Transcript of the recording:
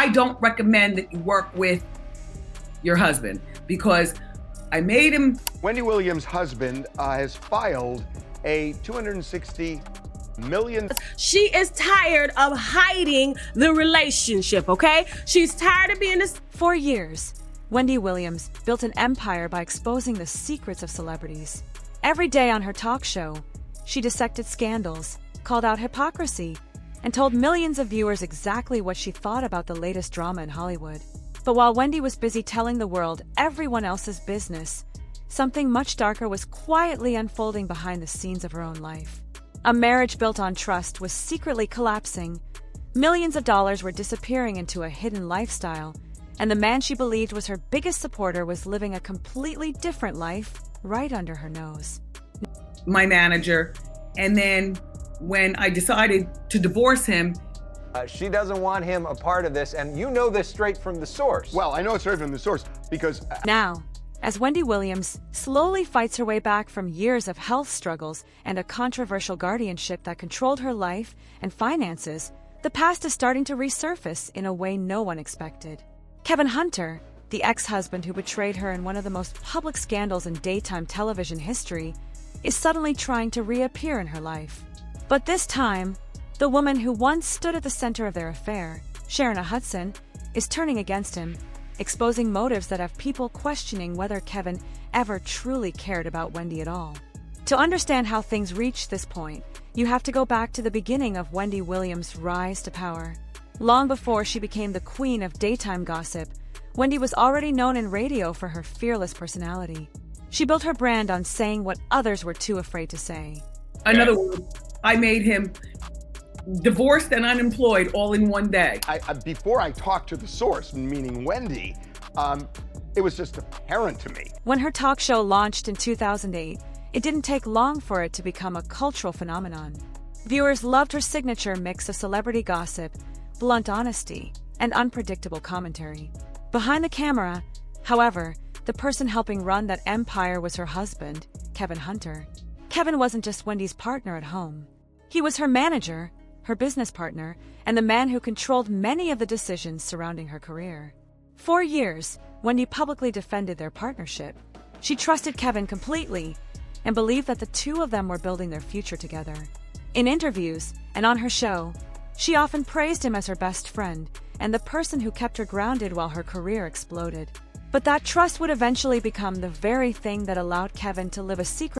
I don't recommend that you work with your husband because I made him. Wendy Williams' husband has filed a $260 million. She is tired of hiding the relationship, okay? She's tired of being this. For years, Wendy Williams built an empire by exposing the secrets of celebrities. Every day on her talk show, she dissected scandals, called out hypocrisy, and told millions of viewers exactly what she thought about the latest drama in Hollywood. But while Wendy was busy telling the world everyone else's business, something much darker was quietly unfolding behind the scenes of her own life. A marriage built on trust was secretly collapsing. Millions of dollars were disappearing into a hidden lifestyle, and the man she believed was her biggest supporter was living a completely different life right under her nose. My manager, and then when I decided to divorce him, she doesn't want him a part of this, and you know this straight from the source. Well, I know it's straight from the source because... Now, as Wendy Williams slowly fights her way back from years of health struggles and a controversial guardianship that controlled her life and finances, the past is starting to resurface in a way no one expected. Kevin Hunter, the ex-husband who betrayed her in one of the most public scandals in daytime television history, is suddenly trying to reappear in her life. But this time, the woman who once stood at the center of their affair, Sharina Hudson, is turning against him, exposing motives that have people questioning whether Kevin ever truly cared about Wendy at all. To understand how things reached this point, you have to go back to the beginning of Wendy Williams' rise to power. Long before she became the queen of daytime gossip, Wendy was already known in radio for her fearless personality. She built her brand on saying what others were too afraid to say. in other words, I made him divorced and unemployed all in one day. Before I talked to the source, meaning Wendy, it was just apparent to me. When her talk show launched in 2008, it didn't take long for it to become a cultural phenomenon. Viewers loved her signature mix of celebrity gossip, blunt honesty, and unpredictable commentary. Behind the camera, however, the person helping run that empire was her husband, Kevin Hunter. Kevin wasn't just Wendy's partner at home. He was her manager, her business partner, and the man who controlled many of the decisions surrounding her career. For years, Wendy publicly defended their partnership. She trusted Kevin completely and believed that the two of them were building their future together. In interviews and on her show, she often praised him as her best friend and the person who kept her grounded while her career exploded. But that trust would eventually become the very thing that allowed Kevin to live a secret